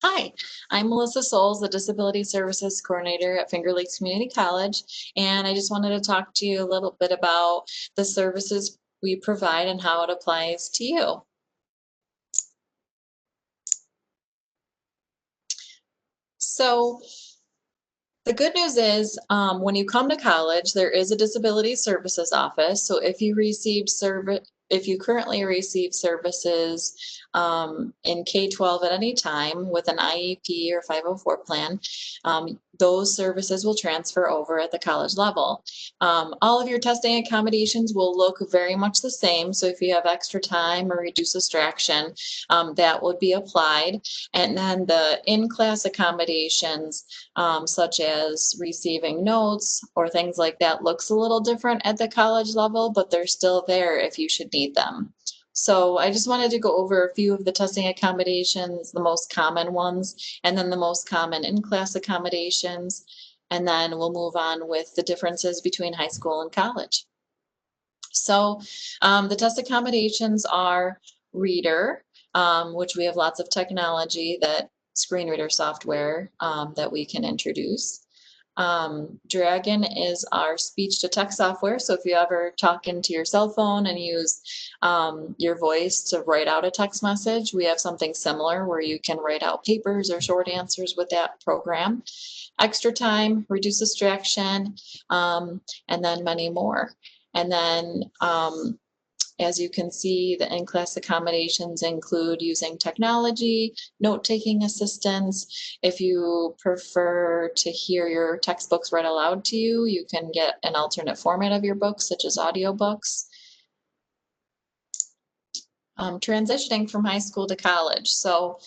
Hi, I'm Melissa Souls, the Disability Services Coordinator at Finger Lakes Community College, and I just wanted to talk to you a little bit about the services we provide and how it applies to you. So, the good news is when you come to college, there is a disability services office. So if you currently receive services in K-12 at any time with an IEP or 504 plan, those services will transfer over at the college level. All of your testing accommodations will look very much the same. So if you have extra time or reduced distraction, that would be applied. And then the in-class accommodations, such as receiving notes or things like that, looks a little different at the college level, but they're still there if you should need them. So I just wanted to go over a few of the testing accommodations, the most common ones, and then the most common in-class accommodations, and then we'll move on with the differences between high school and college. So the test accommodations are Reader, which we have lots of technology, that screen reader software that we can introduce. Dragon is our speech to text software. So if you ever talk into your cell phone and use your voice to write out a text message, we have something similar where you can write out papers or short answers with that program. Extra time, reduce distraction, and then many more. And then as you can see, the in-class accommodations include using technology, note-taking assistance. If you prefer to hear your textbooks read aloud to you, you can get an alternate format of your books, such as audiobooks. Transitioning from high school to college. So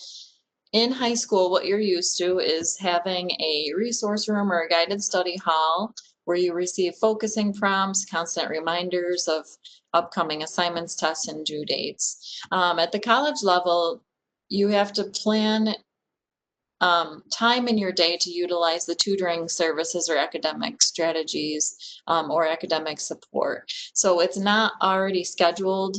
in high school, what you're used to is having a resource room or a guided study hall where you receive focusing prompts, constant reminders of upcoming assignments, tests, and due dates. At the college level, you have to plan time in your day to utilize the tutoring services or academic strategies or academic support. So it's not already scheduled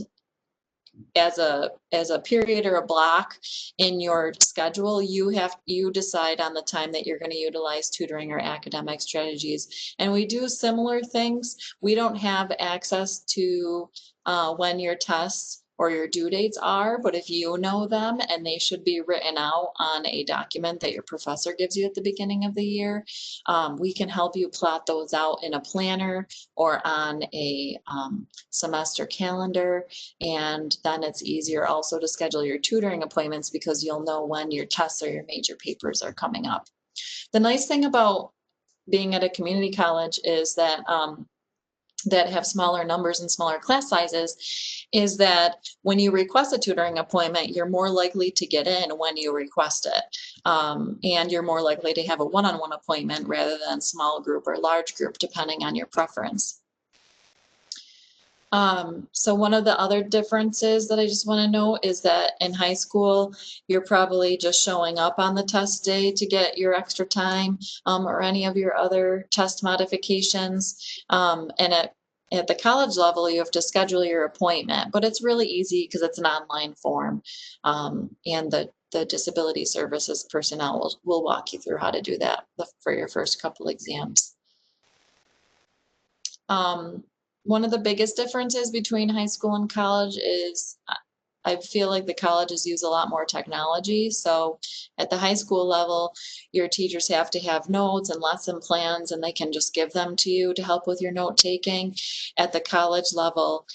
as a period or a block in your schedule. You decide on the time that you're going to utilize tutoring or academic strategies, and we do similar things. We don't have access to when your tests or your due dates are, but if you know them, and they should be written out on a document that your professor gives you at the beginning of the year, we can help you plot those out in a planner or on a semester calendar. And then it's easier also to schedule your tutoring appointments because you'll know when your tests or your major papers are coming up. The nice thing about being at a community college is that have smaller numbers and smaller class sizes is that when you request a tutoring appointment, you're more likely to get in when you request it. And you're more likely to have a one-on-one appointment rather than small group or large group, depending on your preference. So one of the other differences that I just want to note is that in high school, you're probably just showing up on the test day to get your extra time or any of your other test modifications. And at the college level, you have to schedule your appointment, but it's really easy because it's an online form. And the disability services personnel will walk you through how to do that for your first couple exams. One of the biggest differences between high school and college is I feel like the colleges use a lot more technology. So at the high school level, your teachers have to have notes and lesson plans, and they can just give them to you to help with your note taking. At the college level,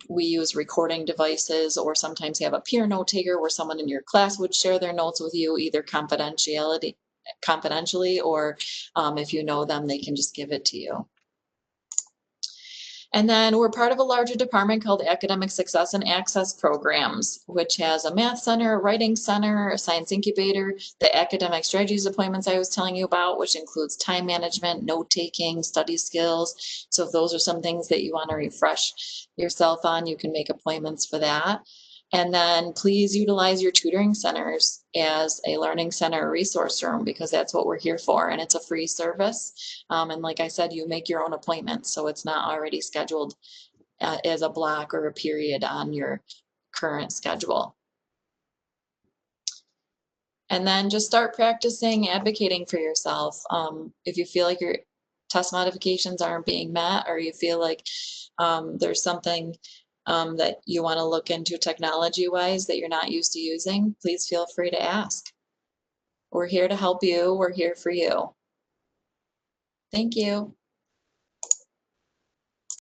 we use recording devices, or sometimes you have a peer note taker where someone in your class would share their notes with you, either confidentially, or if you know them, they can just give it to you. And then we're part of a larger department called Academic Success and Access Programs, which has a math center, a writing center, a science incubator, the academic strategies appointments I was telling you about, which includes time management, note-taking, study skills. So if those are some things that you want to refresh yourself on, you can make appointments for that. And then please utilize your tutoring centers as a learning center resource room, because that's what we're here for, and it's a free service. And like I said, you make your own appointments, so it's not already scheduled as a block or a period on your current schedule. And then just start practicing advocating for yourself. If you feel like your test modifications aren't being met, or you feel like there's something that you want to look into technology wise that you're not used to using, please feel free to ask. We're here to help you. We're here for you. Thank you.